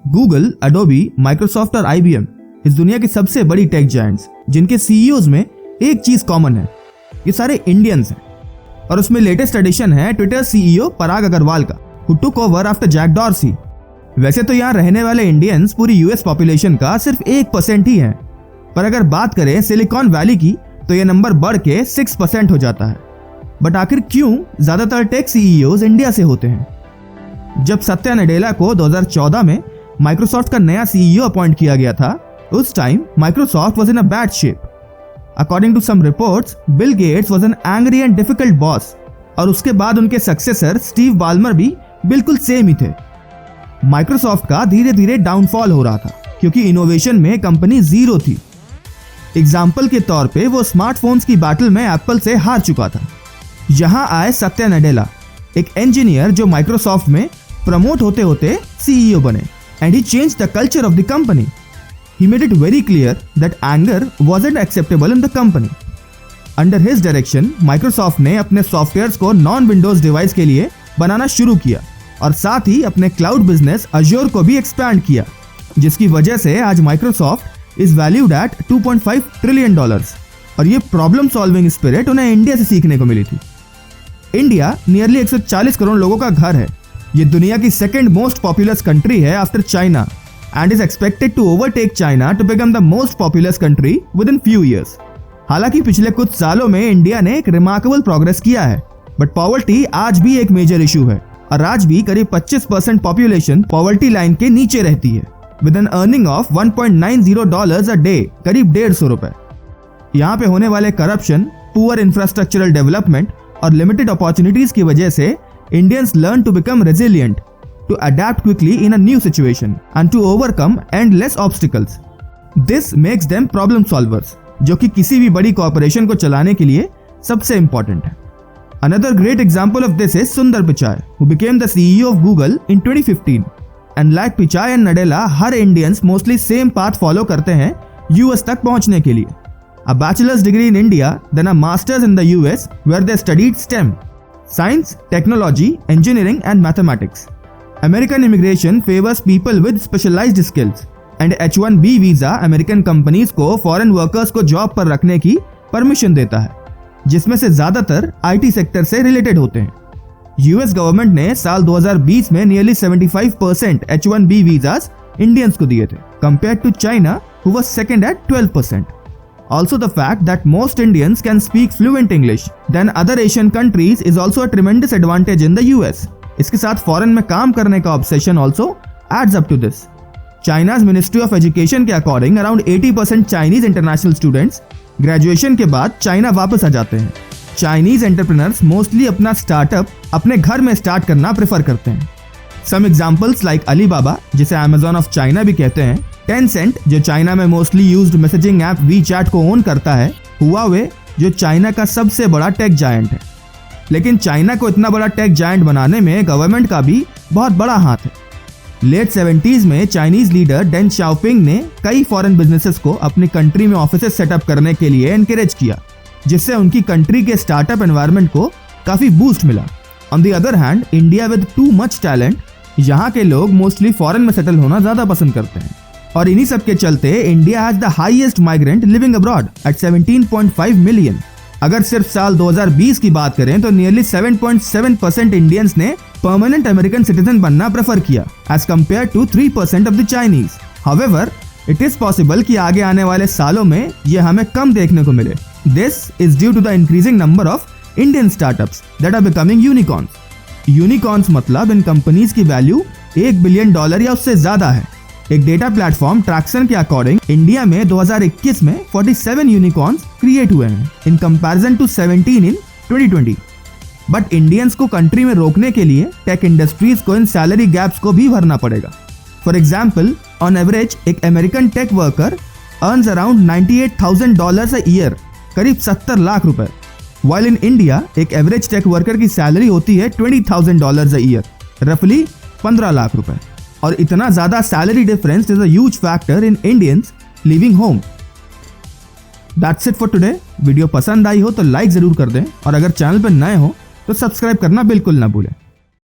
Google, Adobe, Microsoft और IBM इस दुनिया की सबसे बड़ी टेक जायंट्स जिनके CEOs में एक चीज कॉमन है, ये सारे इंडियंस हैं। और उसमें लेटेस्ट एडिशन है ट्विटर CEO पराग अग्रवाल का, who took over after Jack Dorsey. वैसे तो यहाँ रहने वाले इंडियंस पूरी US पॉपुलेशन का सिर्फ 1% ही है, पर अगर बात करें सिलिकॉन वैली की तो यह नंबर बढ़ के 6% हो जाता है। बट आखिर क्यों ज्यादातर टेक CEOs इंडिया से होते हैं? जब सत्या नडेला को 2014 में माइक्रोसॉफ्ट का नया CEO अपॉइंट किया गया था, उस time Microsoft was in a bad shape. According to some reports, Bill Gates was an angry and difficult boss, और उसके बाद उनके सक्सेसर स्टीव बाल्मर भी बिल्कुल सेम ही थे। माइक्रोसॉफ्ट का धीरे धीरे डाउनफॉल हो रहा था क्योंकि इनोवेशन में कंपनी जीरो थी। एग्जाम्पल के तौर पे वो स्मार्टफोन्स की बैटल में एप्पल से हार चुका था। यहां आए सत्या नडेला, एक इंजीनियर जो माइक्रोसॉफ्ट में प्रमोट होते होते CEO बने, and he changed the culture of the company. He made it very clear that anger wasn't acceptable in the company. Under his direction, Microsoft ने अपने सॉफ्टवेयर्स को नॉन विंडोज डिवाइस के लिए बनाना शुरू किया और साथ ही अपने क्लाउड बिजनेस Azure को भी एक्सपैंड किया, जिसकी वजह से आज Microsoft is valued at $2.5 trillion. और ये प्रॉब्लम सॉल्विंग स्पिरिट उन्हें इंडिया से सीखने को मिली थी। इंडिया नियरली 140 करोड़ लोगों का घर है। ये दुनिया की सेकेंड मोस्ट पॉपुलस कंट्री है after China, and is expected to overtake China to become the most populous country within few years. हालांकि पिछले कुछ सालों में इंडिया ने एक रिमार्केबल प्रोग्रेस किया है, बट पॉवर्टी आज भी एक मेजर इशू है और आज भी करीब 25% पॉपुलेशन पॉवर्टी लाइन के नीचे रहती है, with an earning of $1.90 a day, करीब 150 रुपए। यहाँ पे होने वाले करप्शन, पुअर इंफ्रास्ट्रक्चरल डेवलपमेंट और लिमिटेड अपॉर्चुनिटीज की वजह से Indians learn to become resilient, to adapt quickly in a new situation and to overcome endless obstacles. This makes them problem solvers, जो कि किसी भी बड़ी कॉर्पोरेशन को चलाने के लिए सबसे इंपॉर्टेंट है। Another great example of this is Sundar Pichai, who became the CEO of Google in 2015. And like Pichai and Nadella, her Indians mostly same path follow करते हैं US तक पहुंचने के लिए। A bachelor's degree in India, then a master's in the US, where they studied STEM, science, technology, engineering and mathematics. American immigration favors people with specialized skills, and H-1B visa American companies को foreign workers को job पर रखने की permission देता है, जिसमें से ज्यादातर IT सेक्टर से रिलेटेड होते हैं। US गवर्नमेंट ने साल 2020 में नियरली 75% H-1B वीजास इंडियंस को दिए थे, compared to China, who was second at 12%. Also, the fact that most Indians can speak fluent English than other Asian countries is also a tremendous advantage in the US. इसके साथ foreign में काम करने का obsession also adds up to this. China's ministry of education के according around 80% Chinese international students graduation के बाद China वापस आ जाते हैं। चाइनीज एंटरप्रेन्योर्स मोस्टली अपना स्टार्टअप अपने घर में स्टार्ट करना प्रेफर करते हैं। सम एग्जांपल्स लाइक अलीबाबा, जिसे अमेजॉन ऑफ चाइना भी कहते हैं, टेंसेंट, जो चाइना में mostly used messaging app WeChat को ओन करता है, हुआवे, जो चाइना का सबसे बड़ा टेक जायंट है। लेकिन चाइना को इतना बड़ा टेक जायंट बनाने में गवर्नमेंट का भी बहुत बड़ा हाथ है। लेट 70s में चाइनीज लीडर डेन शाओपिंग ने कई फॉरेन बिजनेसेस को अपनी कंट्री में ऑफिसेस सेटअप करने के लिए एनकरेज किया, जिससे उनकी कंट्री के स्टार्टअप एनवायरनमेंट को काफी बूस्ट मिला। On the other hand, India with too much talent, यहाँ के लोग मोस्टली फॉरेन में सेटल होना ज्यादा पसंद करते हैं, और इन्हीं सब के चलते India has the highest migrant living abroad at 17.5 million. अगर सिर्फ साल 2020 की बात करें तो नियरली 7.7% इंडियंस ने परमानेंट अमेरिकन सिटीजन बनना प्रेफर किया, as compare to 3% of the Chinese. However, it is possible कि आगे आने वाले सालों में यह हमें कम देखने को मिले। This is due to the increasing number of Indian startups that are becoming unicorns. Unicorns मतलब इन कंपनीज की वैल्यू $1 बिलियन या उससे ज्यादा है। एक डेटा प्लेटफॉर्म ट्रैक्सन के अकॉर्डिंग इंडिया में 2021 में 47 यूनिकॉर्न्स क्रिएट हुए हैं, in comparison to 17 in 2020। But Indians को कंट्री में रोकने के लिए टेक इंडस्ट्रीज को इन सैलरी गैप्स को भी भरना पड़ेगा। फॉर एग्जाम्पल, ऑन एवरेज एक American tech worker earns around $98,000 a year, करीब 70 लाख रुपए, वाइल इन इंडिया एक एवरेज टेक वर्कर की सैलरी होती है $20,000 अ ईयर, रफली 15 लाख रुपए। और इतना ज्यादा salary difference is a huge factor in Indians living home. That's it for today. Video पसंद आई हो तो लाइक जरूर कर दें, और अगर चैनल पर नए हो तो सब्सक्राइब करना बिल्कुल ना भूलें।